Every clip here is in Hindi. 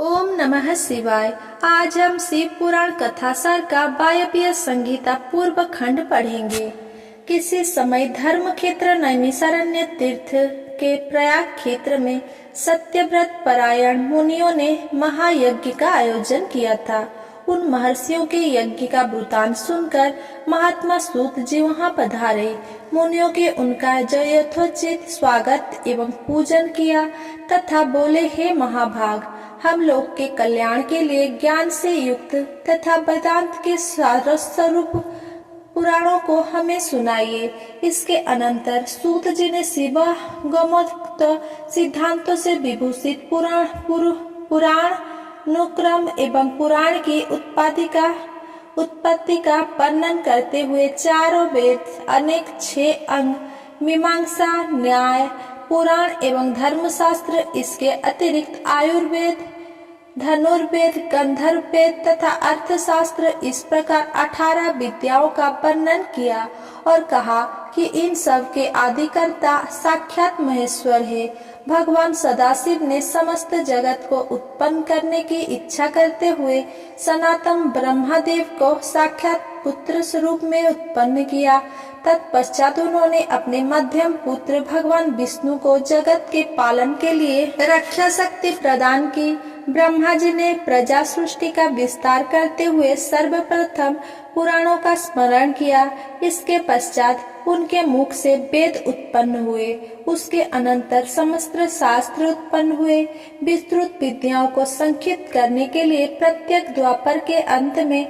ओम नमः शिवाय। आज हम शिव पुराण कथासार का वायव्य संहिता पूर्व खंड पढ़ेंगे। किसी समय धर्म क्षेत्र नैमिषारण्य तीर्थ के प्रयाग क्षेत्र में सत्यव्रत परायण मुनियों ने महायज्ञ का आयोजन किया था। उन महर्षियों के यज्ञ का वृतांत सुनकर महात्मा सूत जी वहां पधारे। मुनियों के उनका यथोचित स्वागत एवं पूजन किया तथा बोले, हे महाभाग, हम लोग के कल्याण के लिए ज्ञान से युक्त तथा वेदांत के सारस्वरूप पुराणों को हमें सुनाइए। इसके अनंतर सूत जी ने शिवागमोक्त सिद्धांतों से विभूषित पुराणानुक्रम एवं पुराण की उत्पत्ति का वर्णन करते हुए चारों वेद, अनेक 6 अंग, मीमांसा, न्याय, पुराण एवं धर्मशास्त्र, इसके अतिरिक्त आयुर्वेद, धनुर्वेद, गंधर्व वेद तथा अर्थशास्त्र, इस प्रकार 18 विद्याओं का वर्णन किया और कहा कि इन सब के आदिकर्ता साक्षात महेश्वर है। भगवान सदाशिव ने समस्त जगत को उत्पन्न करने की इच्छा करते हुए सनातन ब्रह्मदेव को साक्षात पुत्र स्वरूप में उत्पन्न किया। तत्पश्चात उन्होंने अपने मध्यम पुत्र भगवान विष्णु को जगत के पालन के लिए रक्षा शक्ति प्रदान की। ब्रह्मा जी ने प्रजा सृष्टि का विस्तार करते हुए सर्वप्रथम पुराणों का स्मरण किया। इसके पश्चात उनके मुख से वेद उत्पन्न हुए। उसके अनंतर समस्त शास्त्र उत्पन्न हुए। विस्तृत विद्याओं को संक्षिप्त करने के लिए प्रत्येक द्वापर के अंत में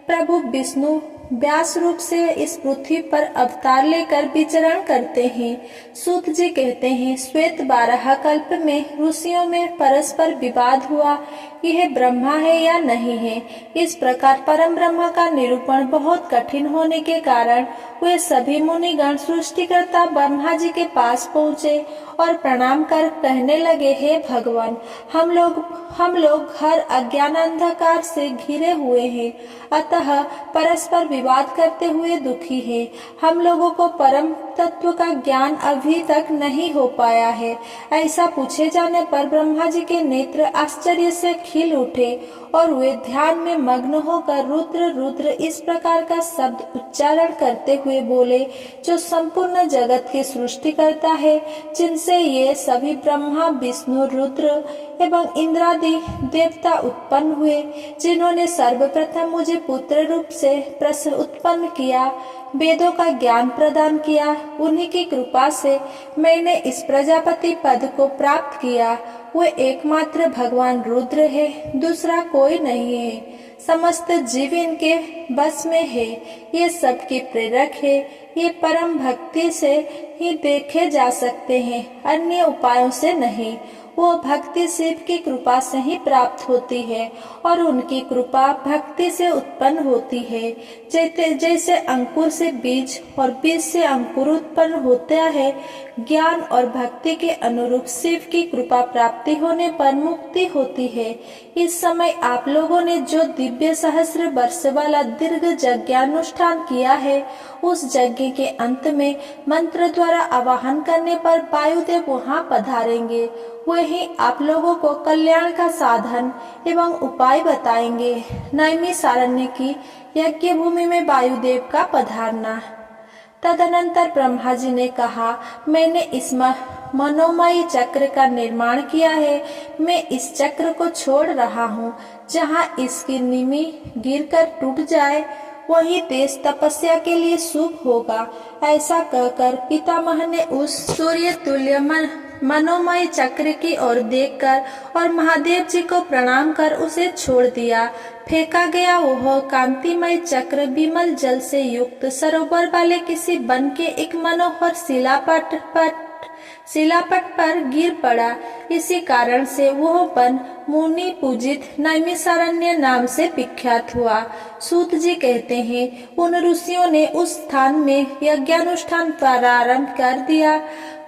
प्रभु विष्णु व्यास रूप से इस पृथ्वी पर अवतार लेकर विचरण करते हैं। सूत जी कहते हैं, श्वेत 12 कल्प में ऋषियों में परस्पर विवाद हुआ, यह ब्रह्मा है या नहीं है। इस प्रकार परम ब्रह्म का निरूपण बहुत कठिन होने के कारण वे सभी मुनिगण सृष्टिकर्ता ब्रह्मा जी के पास पहुँचे और प्रणाम कर कहने लगे, हे भगवान, हम लोग हर अज्ञान अंधकार से घिरे हुए हैं, अतः परस्पर विवाद करते हुए दुखी है। हम लोगों को परम तत्व का ज्ञान अभी तक नहीं हो पाया है। ऐसा पूछे जाने पर ब्रह्मा जी के नेत्र आश्चर्य से खिल उठे और वे ध्यान में मग्न होकर रुद्र रुद्र इस प्रकार का शब्द उच्चारण करते हुए बोले, जो संपूर्ण जगत की सृष्टि करता है, जिनसे ये सभी ब्रह्मा, विष्णु, रुद्र एवं इंद्रादि देवता उत्पन्न हुए, जिन्होंने सर्वप्रथम मुझे पुत्र रूप से उत्पन्न किया, वेदों का ज्ञान प्रदान किया, उन्हीं की कृपा से मैंने इस प्रजापति पद को प्राप्त किया। वे एकमात्र भगवान रुद्र है, दूसरा कोई नहीं है। समस्त जीव इनके बस में है, ये सबके प्रेरक है। ये परम भक्ति से ही देखे जा सकते हैं, अन्य उपायों से नहीं। वो भक्ति शिव की कृपा से ही प्राप्त होती है और उनकी कृपा भक्ति से उत्पन्न होती है। जैसे अंकुर से बीज और बीज से अंकुर उत्पन्न होता है, ज्ञान और भक्ति के अनुरूप शिव की कृपा प्राप्ति होने पर मुक्ति होती है। इस समय आप लोगों ने जो दिव्य सहस्र वर्ष वाला दीर्घ यज्ञानुष्ठान किया है, उस यज्ञ के अंत में मंत्र द्वारा आवाहन करने पर वायुदेव वहां पधारेंगे। वही आप लोगों को कल्याण का साधन एवं उपाय बताएंगे। नैमिषारण्य की यज्ञ भूमि में वायुदेव का पधारना। तदनंतर ब्रह्मा जी ने कहा, मैंने इस मनोमय चक्र का निर्माण किया है। मैं इस चक्र को छोड़ रहा हूँ। जहाँ इसकी निमि गिरकर टूट जाए, वही देश तपस्या के लिए शुभ होगा। ऐसा कहकर पितामह ने उस सूर्य तुल्य मनोमय चक्र की ओर देखकर और महादेव जी को प्रणाम कर उसे छोड़ दिया। फेंका गया वह कांतिमय चक्र विमल जल से युक्त सरोवर वाले किसी वन के एक मनोहर शिलापट पर गिर पड़ा। इसी कारण से वह वन मुनि पूजित नैमिषारण्य नाम से विख्यात हुआ। सूत जी कहते हैं, उन ऋषियों ने उस स्थान में यज्ञानुष्ठान प्रारंभ कर दिया।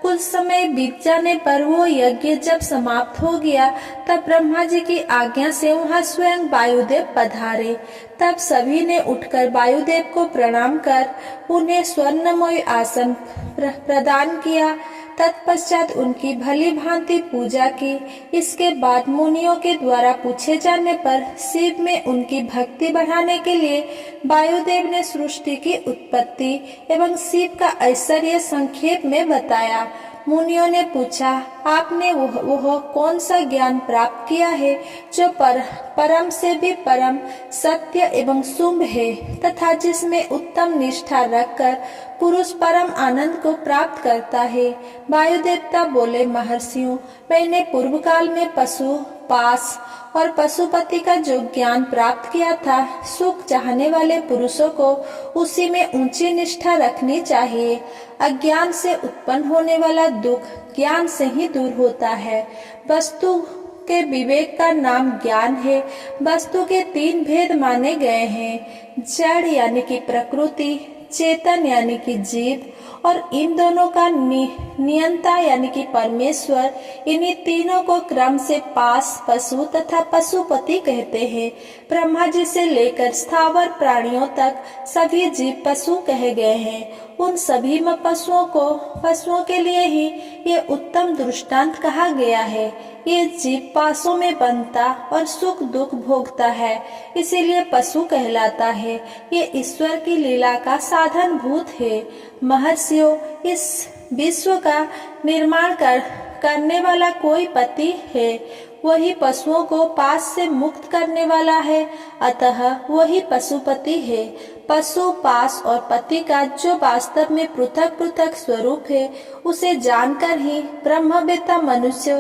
कुछ समय बीत जाने पर वो यज्ञ जब समाप्त हो गया, तब ब्रह्मा जी की आज्ञा से वहाँ स्वयं वायुदेव पधारे। तब सभी ने उठकर वायुदेव को प्रणाम कर उन्हें स्वर्णमय आसन प्रदान किया तत्पश्चात उनकी भली भांति पूजा की। इसके बाद मुनियों के द्वारा पूछे जाने पर शिव में उनकी भक्ति बढ़ाने के लिए वायुदेव ने सृष्टि की उत्पत्ति एवं शिव का ऐश्वर्य संक्षेप में बताया। मुनियों ने पूछा, आपने वह कौन सा ज्ञान प्राप्त किया है जो परम से भी परम सत्य एवं शुभ है तथा जिसमें उत्तम निष्ठा रखकर पुरुष परम आनंद को प्राप्त करता है। वायु देवता बोले, महर्षियों, मैंने पूर्व काल में पशु पास और पशुपति का जो ज्ञान प्राप्त किया था, सुख चाहने वाले पुरुषों को उसी में ऊंची निष्ठा रखनी चाहिए। अज्ञान से उत्पन्न होने वाला दुख ज्ञान से ही दूर होता है। वस्तु के विवेक का नाम ज्ञान है। वस्तु के 3 भेद माने गए हैं, जड़ यानी कि प्रकृति, चेतन यानी कि जीव और इन दोनों का नियंता यानी कि परमेश्वर। इन्हीं तीनों को क्रम से पास, पशु तथा पशुपति कहते हैं। ब्रह्मा जी से लेकर स्थावर प्राणियों तक सभी जीव पशु कहे गए हैं। उन सभी पशुओं के लिए ही ये उत्तम दृष्टांत कहा गया है। ये जीव पासों में बनता और सुख दुख भोगता है, इसीलिए पशु कहलाता है। ये ईश्वर की लीला का साधन भूत है। महर्षियों, इस विश्व का निर्माण करने वाला कोई पति है, वही पशुओं को पास से मुक्त करने वाला है, अतः वही पशुपति है। पशु, पास और पति का जो वास्तव में पृथक पृथक स्वरूप है, उसे जानकर ही ब्रह्मवेत्ता मनुष्य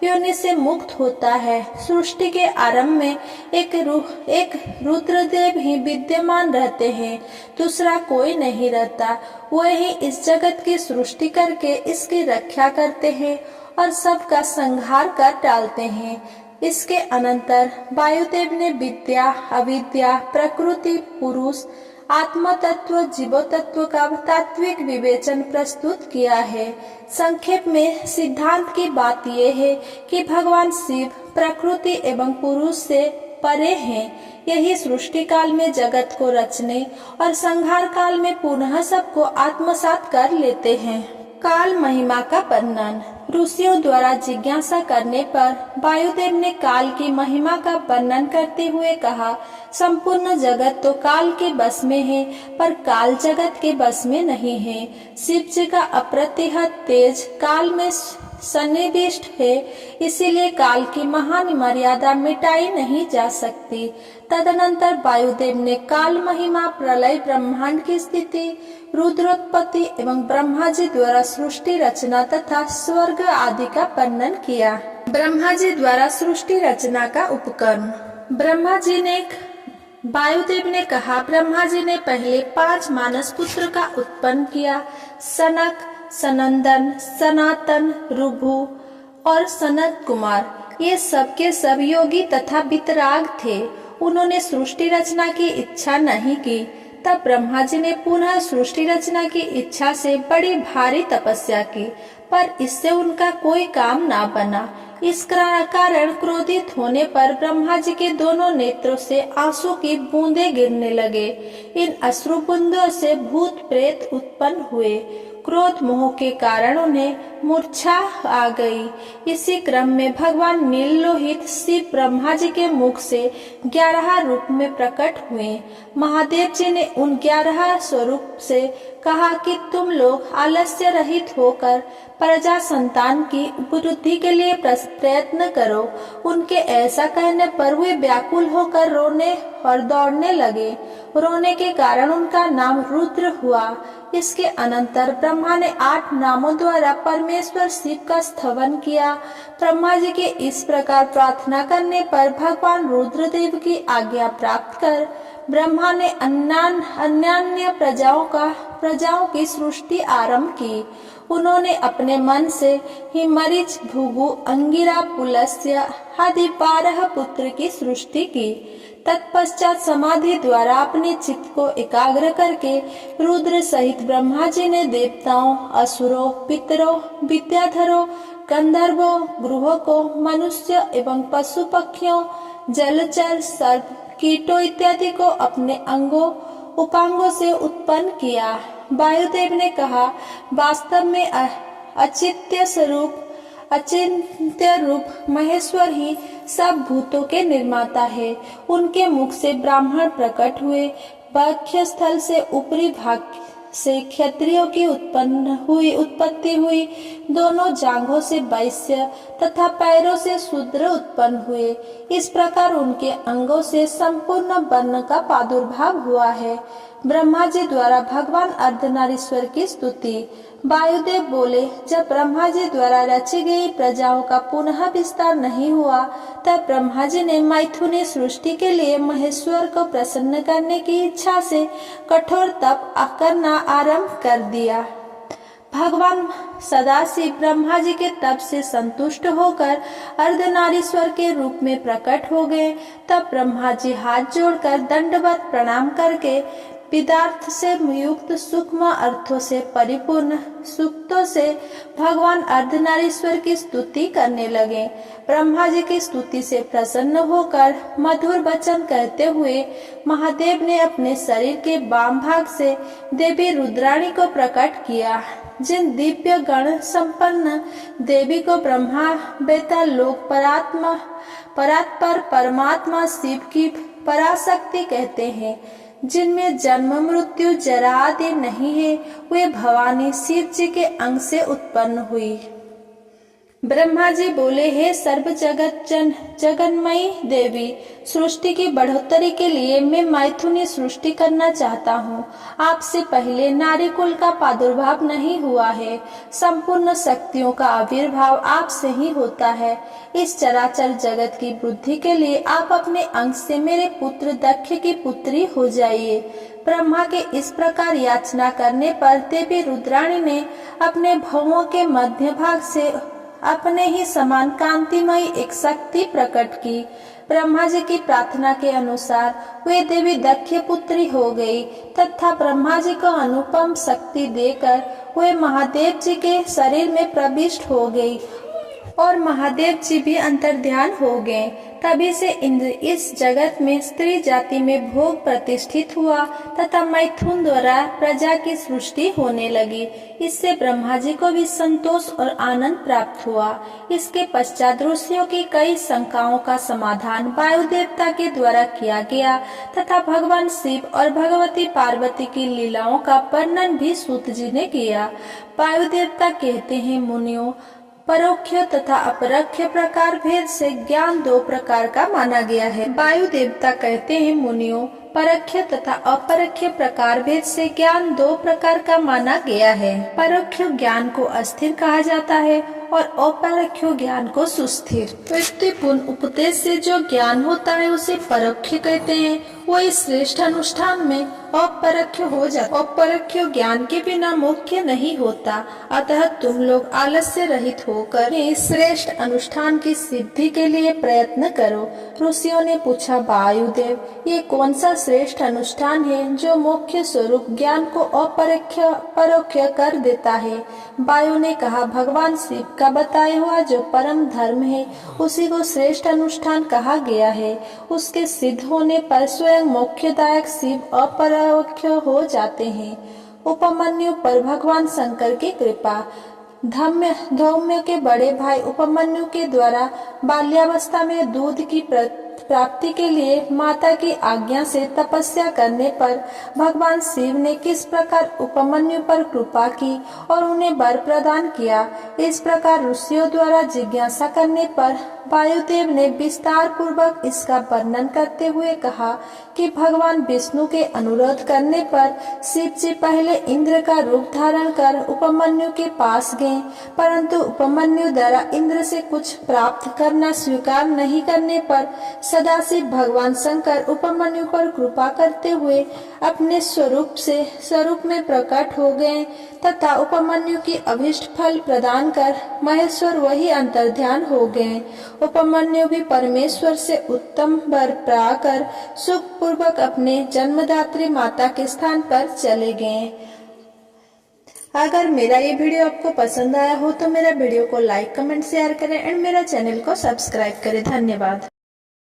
योनि से मुक्त होता है। सृष्टि के आरंभ में एक रुद्रदेव ही विद्यमान रहते हैं, दूसरा कोई नहीं रहता। वही इस जगत की सृष्टि करके इसकी रक्षा करते हैं और सबका संहार कर डालते हैं। इसके अनंतर वायुदेव ने विद्या, अविद्या, प्रकृति, पुरुष, आत्मा तत्व, जीव तत्व का तात्विक विवेचन प्रस्तुत किया है। संक्षेप में सिद्धांत की बात यह है कि भगवान शिव प्रकृति एवं पुरुष से परे हैं। यही सृष्टि काल में जगत को रचने और संहार काल में पुनः सबको आत्मसात कर लेते हैं। काल महिमा का वर्णन। ऋषियों द्वारा जिज्ञासा करने पर वायुदेव ने काल की महिमा का वर्णन करते हुए कहा, संपूर्ण जगत तो काल के बस में है, पर काल जगत के बस में नहीं है। शिव जी का अप्रतिहत तेज काल में सन्निविष्ट है, इसीलिए काल की महान मर्यादा मिटाई नहीं जा सकती। तदनंतर वायुदेव ने काल महिमा, प्रलय, ब्रह्मांड की स्थिति, रुद्रोत्पत्ति एवं ब्रह्मा जी द्वारा सृष्टि रचना तथा स्वर्ग आदि का वर्णन किया। ब्रह्मा जी द्वारा सृष्टि रचना का उपक्रम। वायुदेव ने कहा, ब्रह्मा जी ने पहले 5 मानस पुत्र का उत्पन्न किया। सनक, सनंदन, सनातन, ऋभु और सनत कुमार। ये सब के सब योगी तथा वितराग थे। उन्होंने सृष्टि रचना की इच्छा नहीं की। तब ब्रह्मा जी ने पुनः सृष्टि रचना की इच्छा से बड़ी भारी तपस्या की, पर इससे उनका कोई काम ना बना। इस कारण क्रोधित होने पर ब्रह्मा जी के दोनों नेत्रों से आंसू की बूंदें गिरने लगे। इन अश्रु बूंदों से भूत प्रेत उत्पन्न हुए। क्रोध मोह के कारण उन्हें मूर्छा आ गई। इसी क्रम में भगवान नीललोहित शिव ब्रह्मा जी के मुख से 11 रूप में प्रकट हुए। महादेव जी ने उन 11 स्वरूप से कहा कि तुम लोग आलस्य रहित होकर प्रजा संतान की वृद्धि के लिए प्रयत्न करो। उनके ऐसा कहने पर वे व्याकुल होकर रोने और दौड़ने लगे। रोने के कारण उनका नाम रुद्र हुआ। इसके अनंतर ब्रह्मा ने 8 नामों द्वारा परमेश्वर शिव का स्तवन किया। ब्रह्मा जी के इस प्रकार प्रार्थना करने पर भगवान रुद्रदेव की आज्ञा प्राप्त कर ब्रह्मा ने अन्यान्य प्रजाओं की सृष्टि आरंभ की। उन्होंने अपने मन से ही मरीच, भृगु, अंगिरा, पुलस्त्य आदि 12 पुत्र की सृष्टि की। तत्पश्चात समाधि द्वारा अपने चित्त को एकाग्र करके रुद्र सहित ब्रह्मा जी ने देवताओं, असुरों, पितरों, विद्याधरों, गंधर्वों, ग्रहों को, मनुष्य एवं पशु पक्षियों, जलचर, सर्प, कीटों इत्यादि को अपने उपांगों से उत्पन्न किया। वायुदेव ने कहा, वास्तव में अचिंत्य रूप महेश्वर ही सब भूतों के निर्माता है। उनके मुख से ब्राह्मण प्रकट हुए, वक्ष स्थल से ऊपरी भाग से क्षत्रियों की उत्पत्ति हुई, दोनों जांघों से वैश्य तथा पैरों से शूद्र उत्पन्न हुए। इस प्रकार उनके अंगों से संपूर्ण वर्ण का प्रादुर्भाव हुआ है। ब्रह्मा जी द्वारा भगवान अर्धनारीश्वर की स्तुति। वायुदेव बोले, जब ब्रह्मा जी द्वारा रची गई प्रजाओं का पुनः विस्तार नहीं हुआ, तब ब्रह्मा जी ने मैथुनी सृष्टि के लिए महेश्वर को प्रसन्न करने की इच्छा से कठोर तप करना आरंभ कर दिया। भगवान सदाशिव ब्रह्मा जी के तप से संतुष्ट होकर अर्धनारीश्वर के रूप में प्रकट हो गए। तब ब्रह्मा जी हाथ जोड़कर दंडवत प्रणाम करके विदार्थ से युक्त सूक्ष्म अर्थों से परिपूर्ण सूक्तों से भगवान अर्धनारीश्वर की स्तुति करने लगे। ब्रह्मा जी की स्तुति से प्रसन्न होकर मधुर वचन कहते हुए महादेव ने अपने शरीर के वाम भाग से देवी रुद्राणी को प्रकट किया। जिन दिव्य गण संपन्न देवी को ब्रह्मा बेता लोक परात्पर परमात्मा शिव की पराशक्ति कहते हैं, जिनमें जन्म मृत्यु जरा आदि नहीं है, वे भवानी शिव जी के अंग से उत्पन्न हुई। ब्रह्मा जी बोले, हे सर्व जगन्मयी देवी, सृष्टि की बढ़ोतरी के लिए मैं मैथुनी सृष्टि करना चाहता हूँ। आपसे पहले नारी कुल का प्रादुर्भाव नहीं हुआ है। संपूर्ण शक्तियों का आविर्भाव आपसे ही होता है। इस चराचर जगत की वृद्धि के लिए आप अपने अंश से मेरे पुत्र दक्ष की पुत्री हो जाइए। ब्रह्मा के इस प्रकार याचना करने पर देवी रुद्राणी ने अपने भवों के मध्य भाग से अपने ही समान कांतिमयी एक शक्ति प्रकट की। ब्रह्मा जी की प्रार्थना के अनुसार वे देवी दक्ष पुत्री हो गई तथा ब्रह्मा जी को अनुपम शक्ति देकर वे महादेव जी के शरीर में प्रविष्ट हो गई और महादेव जी भी अंतर्ध्यान हो गए। तभी से इंद्र इस जगत में स्त्री जाति में भोग प्रतिष्ठित हुआ तथा मैथुन द्वारा प्रजा की सृष्टि होने लगी। इससे ब्रह्मा जी को भी संतोष और आनंद प्राप्त हुआ। इसके पश्चात ऋषियों की कई शंकाओं का समाधान वायु देवता के द्वारा किया गया तथा भगवान शिव और भगवती पार्वती की लीलाओं का वर्णन भी सूत जी ने किया। वायु देवता कहते हैं, मुनियों, परोक्ष तथा अपरोक्ष प्रकार भेद से ज्ञान दो प्रकार का माना गया है। वायु देवता कहते हैं, मुनियों, परोक्ष तथा अपरोक्ष प्रकार भेद से ज्ञान दो प्रकार का माना गया है। परोक्ष ज्ञान को अस्थिर कहा जाता है और अपरोक्ष ज्ञान को सुस्थिर। व्यक्तिपूर्ण उपदेश से जो ज्ञान होता है उसे परोक्ष कहते हैं। वही श्रेष्ठ अनुष्ठान में अपरोक्ष हो जाता। अपरोक्ष ज्ञान के बिना मोक्ष नहीं होता। अतः तुम लोग आलस्य रहित होकर इस श्रेष्ठ अनुष्ठान की सिद्धि के लिए प्रयत्न करो। ऋषियों ने पूछा, वायुदेव, ये कौन सा श्रेष्ठ अनुष्ठान है जो मोक्ष स्वरूप ज्ञान को परोक्ष कर देता है? वायु ने कहा, भगवान शिव का बताया हुआ जो परम धर्म है उसी को श्रेष्ठ अनुष्ठान कहा गया है। उसके सिद्ध होने पर स्वयं मोक्षदायक शिव अपरोक्ष हो जाते हैं। उपमन्यु पर भगवान शंकर की कृपा। धौम्य के बड़े भाई उपमन्यु के द्वारा बाल्यावस्था में दूध की प्राप्ति के लिए माता की आज्ञा से तपस्या करने पर भगवान शिव ने किस प्रकार उपमन्यु पर कृपा की और उन्हें वर प्रदान किया, इस प्रकार ऋषियों द्वारा जिज्ञासा करने पर वायुदेव ने विस्तार पूर्वक इसका वर्णन करते हुए कहा कि भगवान विष्णु के अनुरोध करने पर शिव जी पहले इंद्र का रूप धारण कर उपमन्यु के पास गए, परंतु उपमन्यु द्वारा इंद्र से कुछ प्राप्त करना स्वीकार नहीं करने पर सदाशिव भगवान शंकर उपमन्यु पर कृपा करते हुए अपने स्वरूप में प्रकट हो गए तथा उपमन्यु की अभिष्ट फल प्रदान कर महेश्वर वही अंतर्ध्यान हो गए। उपमन्यु भी परमेश्वर से उत्तम वर पाकर सुख पूर्वक अपने जन्मदात्री माता के स्थान पर चले गए। अगर मेरा ये वीडियो आपको पसंद आया हो तो मेरा वीडियो को लाइक, कमेंट, शेयर करें एंड मेरा चैनल को सब्सक्राइब करें। धन्यवाद।